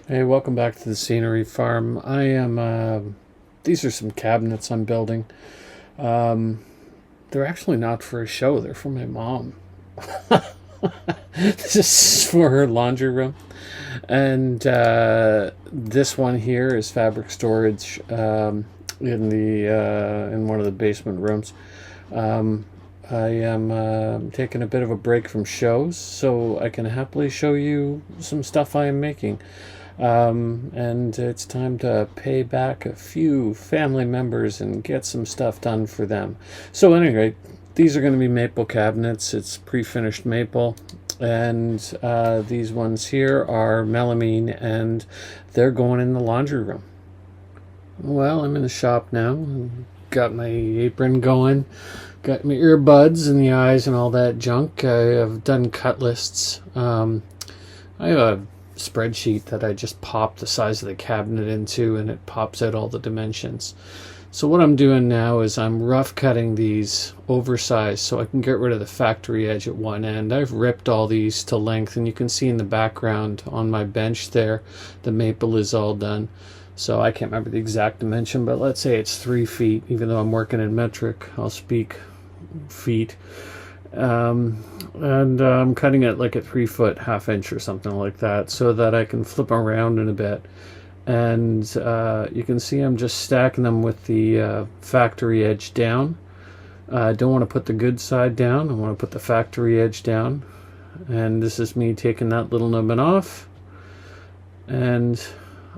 Hey, welcome back to the Scenery Farm. These are some cabinets I'm building. Um, they're actually not for a show, they're for my mom. This is for her laundry room. And this one here is fabric storage in one of the basement rooms. Um, I am taking a bit of a break from shows so I can happily show you some stuff I am making. And it's time to pay back a few family members and get some stuff done for them. So, anyway, these are going to be maple cabinets. It's pre-finished maple. And these ones here are melamine, and they're going in the laundry room. Well, I'm in the shop now. Got my apron going. Got my earbuds and the eyes and all that junk. I have done cut lists. I have a spreadsheet that I just pop the size of the cabinet into, and it pops out all the dimensions. So what I'm doing now is I'm rough cutting these oversized so I can get rid of the factory edge at one end. I've ripped all these to length, and you can see in the background on my bench there, the maple is all done. So I can't remember the exact dimension, but let's say it's 3 feet. Even though I'm working in metric, I'll speak feet. And I'm cutting it like at 3 foot, half inch or something like that, so that I can flip around in a bit. And you can see I'm just stacking them with the factory edge down. I don't want to put the good side down. I want to put the factory edge down. And this is me taking that little nubbin off. And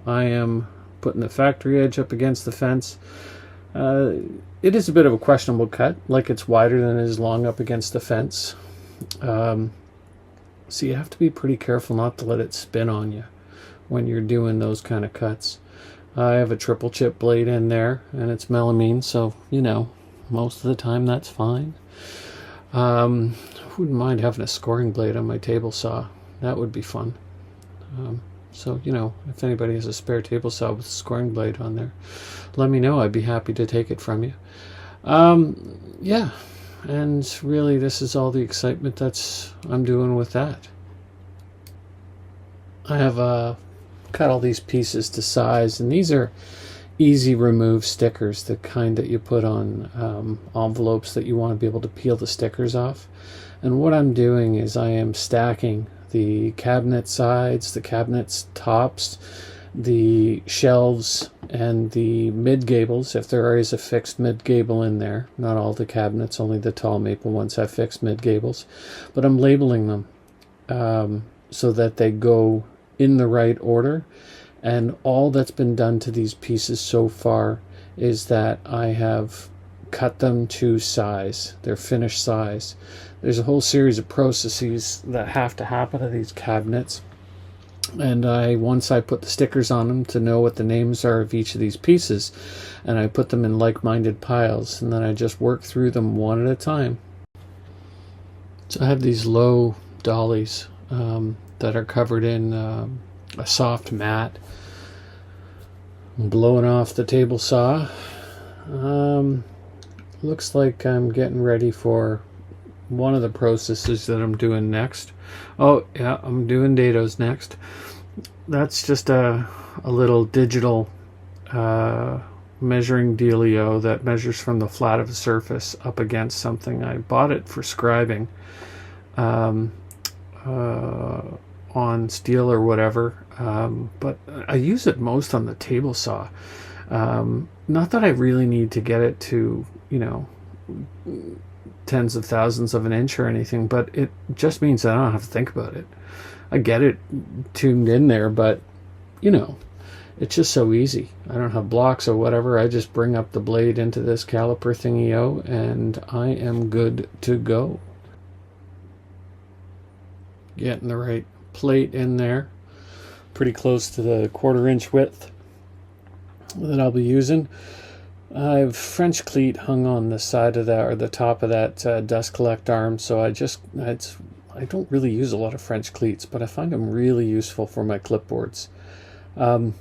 I am putting the factory edge up against the fence. It is a bit of a questionable cut, like it's wider than it is long up against the fence. So you have to be pretty careful not to let it spin on you when you're doing those kind of cuts. I have a triple chip blade in there, and it's melamine, so most of the time that's fine. Wouldn't mind having a scoring blade on my table saw. That would be fun. So, if anybody has a spare table saw with a scoring blade on there, let me know. I'd be happy to take it from you. Yeah, and really this is all the excitement I'm doing with that. I have cut all these pieces to size, and these are easy remove stickers, the kind that you put on envelopes that you want to be able to peel the stickers off. And what I'm doing is I am stacking the cabinet sides, the cabinet's tops, the shelves, and the mid gables, if there is a fixed mid gable in there. Not all the cabinets, only the tall maple ones have fixed mid gables. But I'm labeling them so that they go in the right order. And all that's been done to these pieces so far is that I have cut them to size, their finished size. There's a whole series of processes that have to happen to these cabinets, and once I put the stickers on them to know what the names are of each of these pieces, and I put them in like-minded piles, and then I just work through them one at a time. So I have these low dollies that are covered in a soft mat. I'm blowing off the table saw. Looks like I'm getting ready for one of the processes that I'm doing next. Oh yeah, I'm doing dados next. That's just a little digital measuring dealio that measures from the flat of a surface up against something. I bought it for scribing on steel or whatever, but I use it most on the table saw. Not that I really need to get it to tens of thousands of an inch or anything, but it just means that I don't have to think about it. I get it tuned in there, but it's just so easy. I don't have blocks or whatever. I just bring up the blade into this caliper thingy-o, and I am good to go. Getting the right plate in there, pretty close to the 1/4 inch width that I'll be using. I have French cleat hung on the side of that, or the top of that dust collect arm, so I don't really use a lot of French cleats, but I find them really useful for my clipboards. And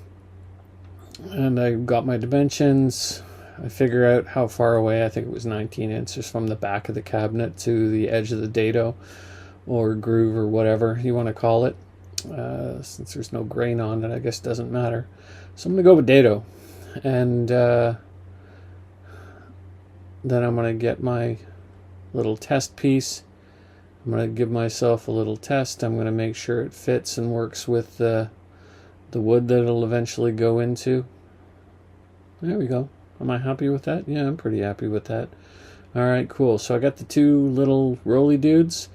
I got my dimensions. I figure out how far away, I think it was 19 inches from the back of the cabinet to the edge of the dado, or groove, or whatever you want to call it. Since there's no grain on it, I guess it doesn't matter. So I'm going to go with dado. And then I'm going to get my little test piece. I'm going to give myself a little test. I'm going to make sure it fits and works with the wood that it'll eventually go into. There we go. Am I happy with that? Yeah, I'm pretty happy with that. All right, cool. So I got the two little roly dudes,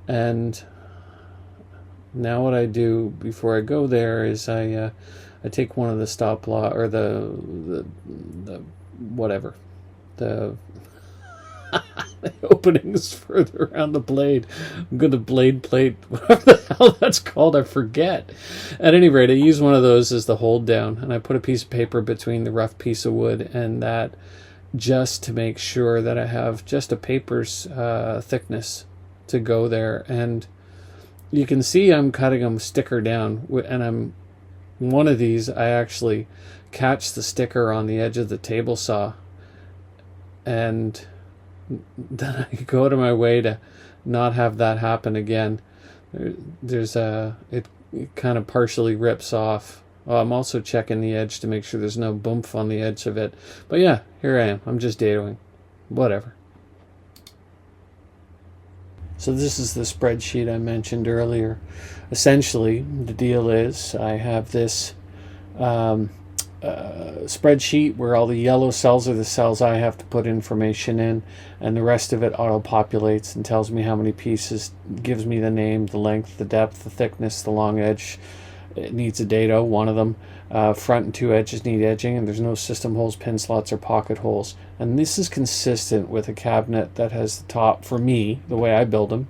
and now what I do before I go there is I take one of the stop loss, or the whatever, the the openings further around the blade. I'm going to blade plate, whatever the hell that's called, I forget. At any rate, I use one of those as the hold down, and I put a piece of paper between the rough piece of wood and that, just to make sure that I have just a paper's thickness to go there. And you can see I'm cutting them sticker down, and one of these I actually catch the sticker on the edge of the table saw, and then I go to my way to not have that happen again. It kind of partially rips off. Oh, I'm also checking the edge to make sure there's no bump on the edge of it. But yeah, here I am. I'm just dadoing. Whatever. So this is the spreadsheet I mentioned earlier. Essentially, the deal is I have this spreadsheet where all the yellow cells are the cells I have to put information in, and the rest of it auto-populates and tells me how many pieces, gives me the name, the length, the depth, the thickness, the long edge. It needs a dado, one of them. Front and two edges need edging, and there's no system holes, pin slots, or pocket holes. And this is consistent with a cabinet that has the top, for me, the way I build them.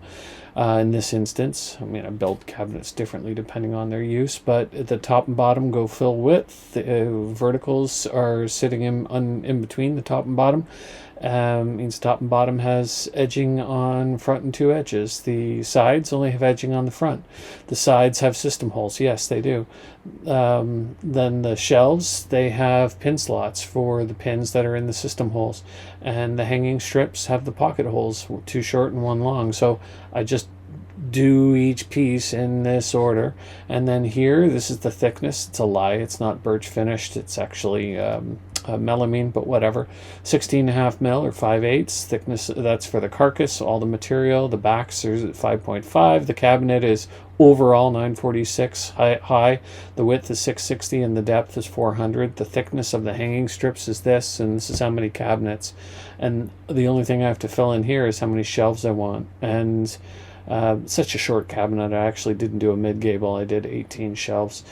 In this instance, I mean, I build cabinets differently depending on their use, but at the top and bottom go fill width. The verticals are sitting in between the top and bottom. Means top and bottom has edging on front and two edges. The sides only have edging on the front. The sides have system holes. Yes, they do. Then the shelves, they have pin slots for the pins that are in the system holes. And the hanging strips have the pocket holes, two short and one long. So I just do each piece in this order. And then here, this is the thickness. It's a lie. It's not birch finished. It's actually melamine, but whatever. 16.5 mil or 5/8 thickness. That's for the carcass. All the material. The backs are at 5.5. The cabinet is overall 946 high. The width is 660 and the depth is 400. The thickness of the hanging strips is this, and this is how many cabinets. And the only thing I have to fill in here is how many shelves I want. And such a short cabinet, I actually didn't do a mid-gable. I did 18 shelves.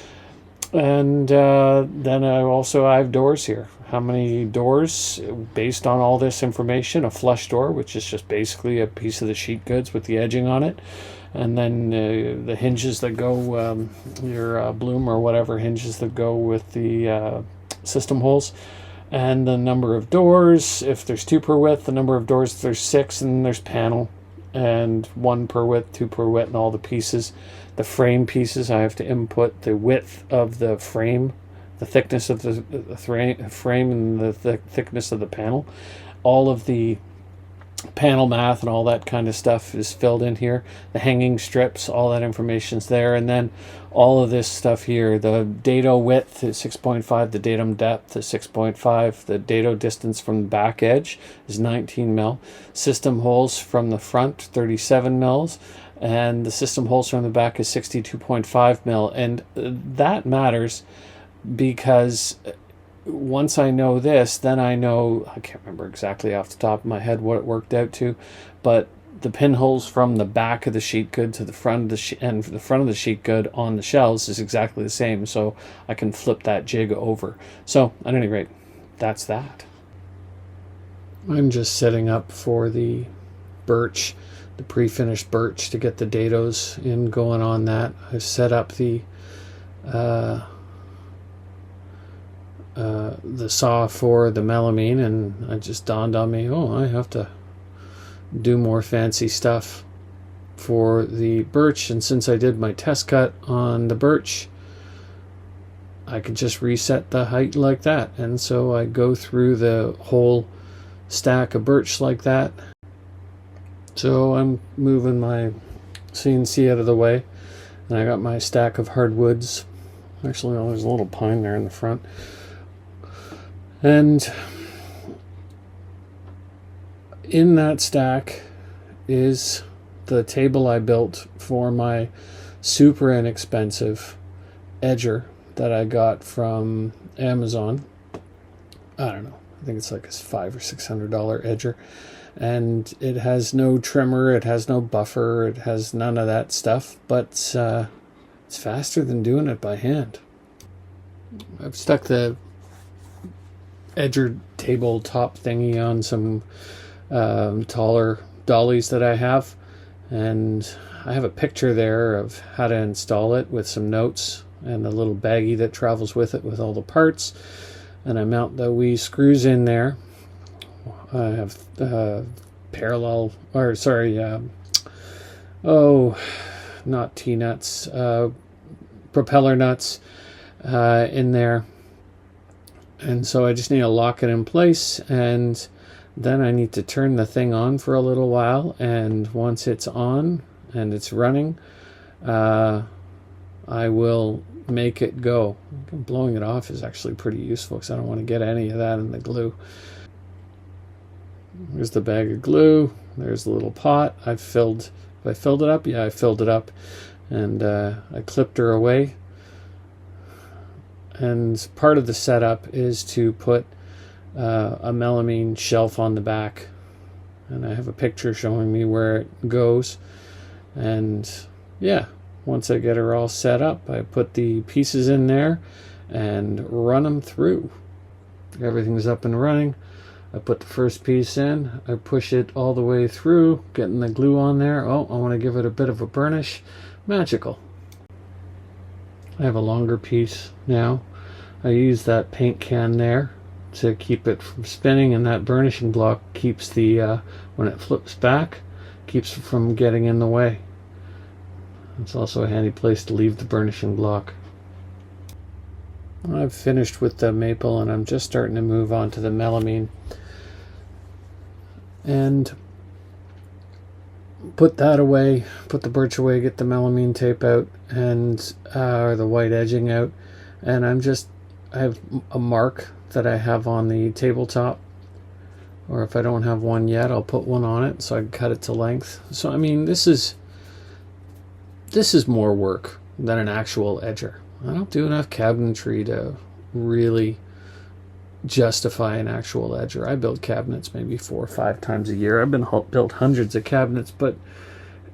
And then I have doors here. How many doors? Based on all this information, a flush door, which is just basically a piece of the sheet goods with the edging on it. And then the hinges that go, your bloom or whatever hinges that go with the system holes. And the number of doors, if there's 2 per width, the number of doors, if there's 6, and there's panel. And 1 per width, 2 per width, and all the pieces. The frame pieces, I have to input the width of the frame, the thickness of the frame, and the thickness of the panel. All of the panel math and all that kind of stuff is filled in here. The hanging strips, all that information's there. And then all of this stuff here, the dado width is 6.5, the datum depth is 6.5, the dado distance from the back edge is 19 mil, system holes from the front 37 mils, and the system holes from the back is 62.5 mil. And that matters because once I know this, then I know, I can't remember exactly off the top of my head what it worked out to, but the pinholes from the back of the sheet good to the front of the and the front of the sheet good on the shelves is exactly the same, so I can flip that jig over. So at any rate, that's that. I'm just setting up for the birch, the pre-finished birch, to get the dados in going on that. I've set up the saw for the melamine, and it just dawned on me, oh, I have to do more fancy stuff for the birch. And since I did my test cut on the birch, I could just reset the height like that. And so I go through the whole stack of birch like that. So I'm moving my CNC out of the way, And I got my stack of hardwoods. Actually, there's a little pine there in the front. And in that stack is the table I built for my super inexpensive edger that I got from Amazon. I don't know. I think it's like a $500 or $600 edger. And it has no trimmer, it has no buffer, it has none of that stuff, but it's faster than doing it by hand. I've stuck the edger tabletop thingy on some taller dollies that I have, and I have a picture there of how to install it with some notes and a little baggie that travels with it with all the parts, and I mount the wee screws in there. I have not T-nuts, propeller nuts in there. And so I just need to lock it in place, and then I need to turn the thing on for a little while, and once it's on and it's running, I will make it go. Blowing it off is actually pretty useful because I don't want to get any of that in the glue. There's the bag of glue. There's the little pot. I filled it up. Yeah, I filled it up, and I clipped her away. And part of the setup is to put a melamine shelf on the back, and I have a picture showing me where it goes. And yeah, once I get her all set up, I put the pieces in there and run them through. Everything's up and running. I put the first piece in, I push it all the way through, getting the glue on there. Oh, I want to give it a bit of a burnish. Magical. I have a longer piece now. I use that paint can there to keep it from spinning, and that burnishing block keeps the, when it flips back, keeps it from getting in the way. It's also a handy place to leave the burnishing block. I've finished with the maple, and I'm just starting to move on to the melamine. And put that away, put the birch away, get the melamine tape out, and or the white edging out. And I have a mark that I have on the tabletop, or if I don't have one yet, I'll put one on it so I can cut it to length. So I mean, this is more work than an actual edger. I don't do enough cabinetry to really justify an actual edger. I build cabinets maybe 4 or 5 times a year. I've built hundreds of cabinets, but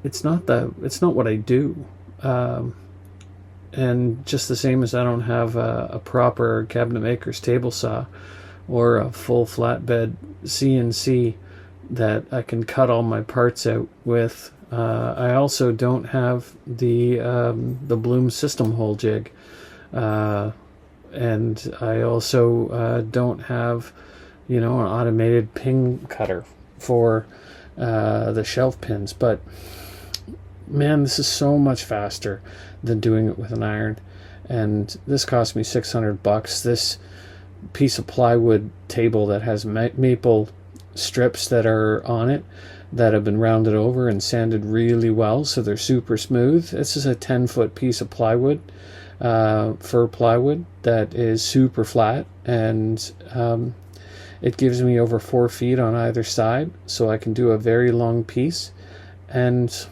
it's not what I do. And just the same as I don't have a proper cabinet maker's table saw or a full flatbed CNC that I can cut all my parts out with. I also don't have the Bloom system hole jig. And I also don't have, an automated pin cutter for the shelf pins. But man, this is so much faster than doing it with an iron. And this cost me $600. This piece of plywood table that has maple strips that are on it that have been rounded over and sanded really well, so they're super smooth. This is a 10-foot piece of plywood. Fir plywood that is super flat, and it gives me over 4 feet on either side, so I can do a very long piece, and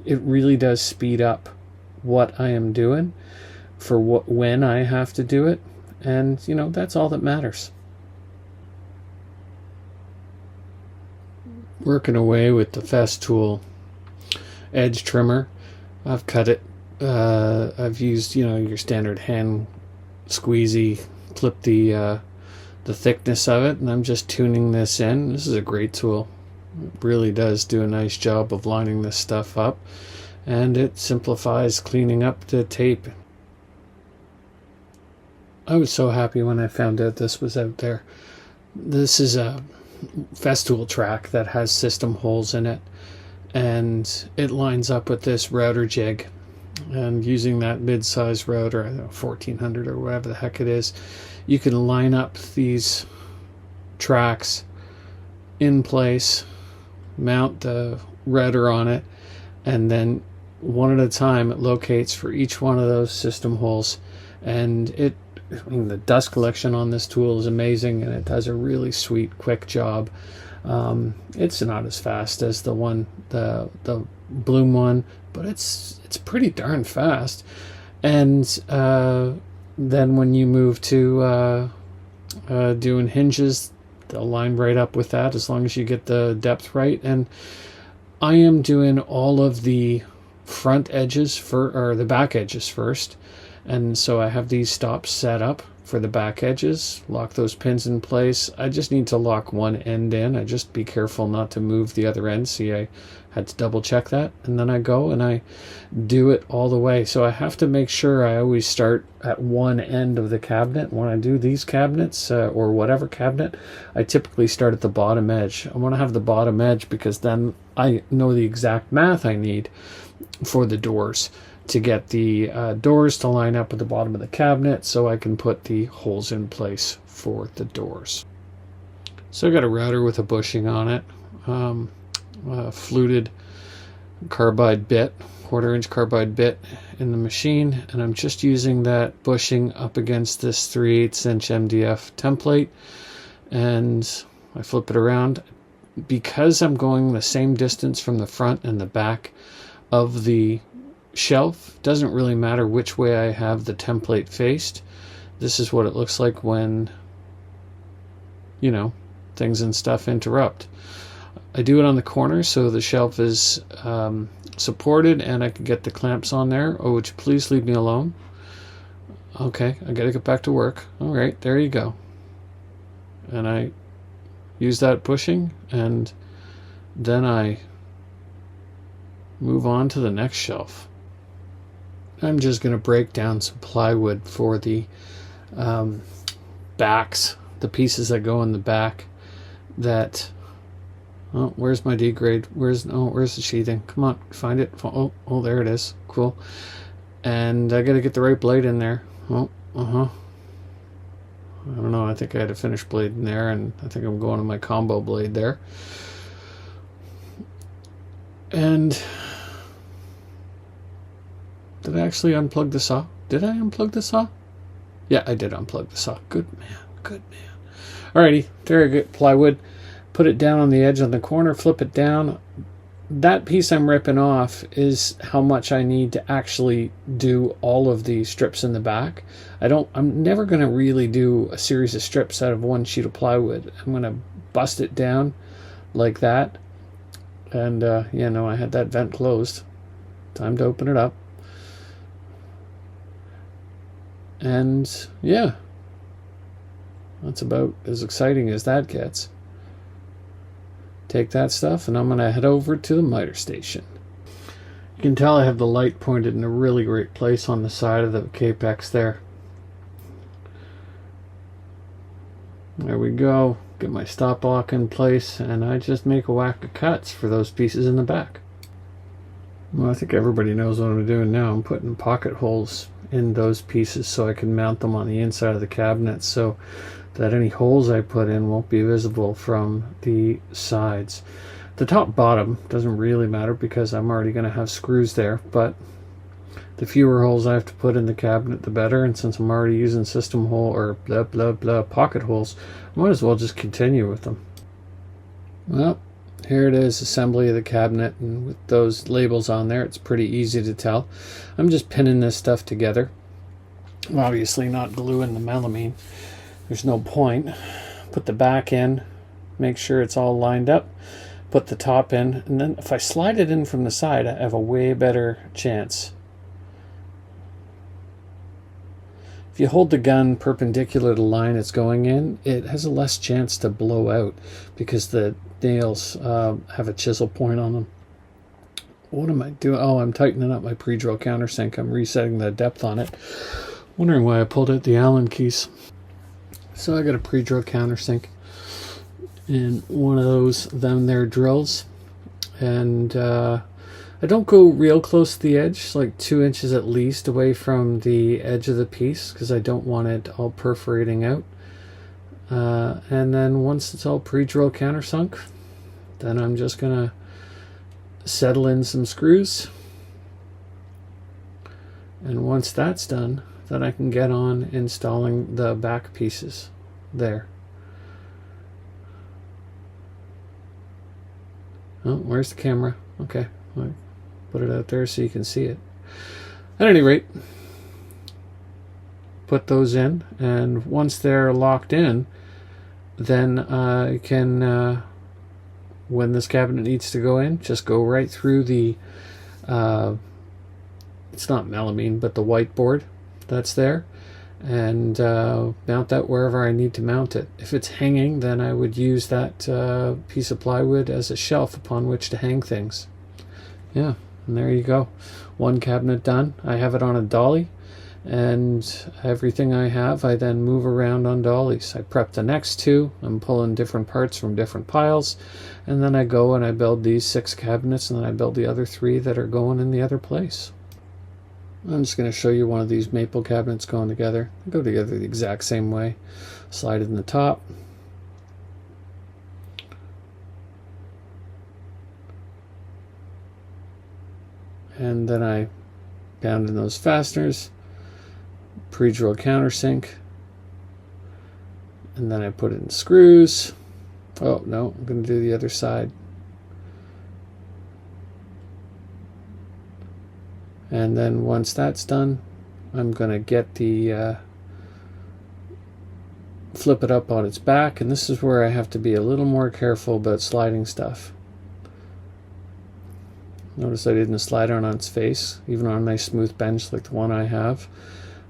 it really does speed up what I am doing for when I have to do it, and that's all that matters. Working away with the Festool edge trimmer, I've cut it. I've used, your standard hand squeezy, clip the thickness of it, and I'm just tuning this in. This is a great tool. It really does do a nice job of lining this stuff up, and it simplifies cleaning up the tape. I was so happy when I found out this was out there. This is a Festool track that has system holes in it, and it lines up with this router jig. And using that mid-size router, I don't know, 1400 or whatever the heck it is, you can line up these tracks in place, mount the router on it, and then one at a time, it locates for each one of those system holes. And I mean, the dust collection on this tool is amazing, and it does a really sweet, quick job. It's not as fast as the Bloom one, but it's pretty darn fast. And then when you move to doing hinges, they'll line right up with that as long as you get the depth right. And I am doing all of the front edges or the back edges first. And so I have these stops set up for the back edges, lock those pins in place. I just need to lock one end in. I just be careful not to move the other end. See, I had to double check that. And then I go and I do it all the way. So I have to make sure I always start at one end of the cabinet. When I do these cabinets or whatever cabinet, I typically start at the bottom edge. I want to have the bottom edge because then I know the exact math I need for the doors to get the doors to line up with the bottom of the cabinet so I can put the holes in place for the doors. So I got a router with a bushing on it, a fluted carbide bit, 1/4-inch carbide bit in the machine, and I'm just using that bushing up against this 3/8-inch MDF template, and I flip it around. Because I'm going the same distance from the front and the back of the shelf, doesn't really matter which way I have the template faced. This is what it looks like when, you know, things and stuff interrupt. I do it on the corner so the shelf is supported and I can get the clamps on there. Oh, would you please leave me alone? Okay, I gotta get back to work. All right, there you go. And I use that pushing, and then I move on to the next shelf. I'm just going to break down some plywood for the backs, the pieces that go in the back. That, oh, where's my D grade? Where's the sheathing? Come on, find it. Oh, there it is. Cool. And I got to get the right blade in there. Oh, I don't know. I think I had a finished blade in there, and I think I'm going to my combo blade there. And did I actually unplug the saw? Did I unplug the saw? Yeah, I did unplug the saw. Good man. Good man. Alrighty, very good plywood. Put it down on the edge on the corner, flip it down. That piece I'm ripping off is how much I need to actually do all of the strips in the back. I'm never going to really do a series of strips out of one sheet of plywood. I'm going to bust it down like that. And, yeah, no, I had that vent closed. Time to open it up. And, yeah, that's about as exciting as that gets. Take that stuff, and I'm going to head over to the miter station. You can tell I have the light pointed in a really great place on the side of the Capex there. There we go. Get my stop block in place, and I just make a whack of cuts for those pieces in the back. Well, I think everybody knows what I'm doing now. I'm putting pocket holes in those pieces so I can mount them on the inside of the cabinet so that any holes I put in won't be visible from the sides. The top bottom doesn't really matter because I'm already going to have screws there, but the fewer holes I have to put in the cabinet, the better. And since I'm already using system hole or pocket holes, I might as well just continue with them. Well, here it is, assembly of the cabinet, and with those labels on there, it's pretty easy to tell. I'm just pinning this stuff together. Obviously not gluing the melamine. There's no point. Put the back in, make sure it's all lined up, put the top in, and then if I slide it in from the side, I have a way better chance. If you hold the gun perpendicular to the line it's going in, it has a less chance to blow out because the nails have a chisel point on them. What am I doing? Oh, I'm tightening up my pre-drill countersink. I'm resetting the depth on it. Wondering why I pulled out the Allen keys. So I got a pre-drill countersink and one of them there drills, and I don't go real close to the edge, like 2 inches at least away from the edge of the piece because I don't want it all perforating out. And then once it's all pre-drill countersunk, then I'm just gonna settle in some screws And once that's done, then I can get on installing the back pieces there. Oh, where's the camera? Okay, I'll put it out there so you can see it. At any rate, put those in, and once they're locked in, then I can, when this cabinet needs to go in, just go right through the, it's not melamine, but the whiteboard that's there, and mount that wherever I need to mount it. If it's hanging, then I would use that piece of plywood as a shelf upon which to hang things. Yeah, and there you go. One cabinet done. I have it on a dolly, and everything I have I then move around on dollies. I prep the next two. I'm pulling different parts from different piles, and then I go and I build these 6 cabinets, and then I build the other 3 that are going in the other place. I'm just going to show you one of these maple cabinets going together. They go together the exact same way. Slide it in the top. And then I pound in those fasteners, pre-drill countersink, and then I put in screws. Oh no, I'm going to do the other side. And then once that's done, I'm going to get the flip it up on its back, and this is where I have to be a little more careful about sliding stuff. Notice I didn't slide it on its face, even on a nice smooth bench like the one I have.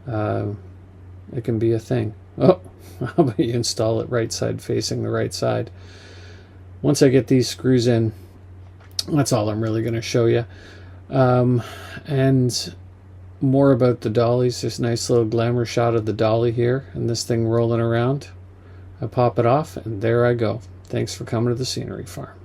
It can be a thing. Oh, how about you install it right side facing the right side? Once I get these screws in, that's all I'm really going to show you. And more about the dollies. There's a nice little glamour shot of the dolly here, and this thing rolling around. I pop it off, and there I go. Thanks for coming to the Scenery Farm.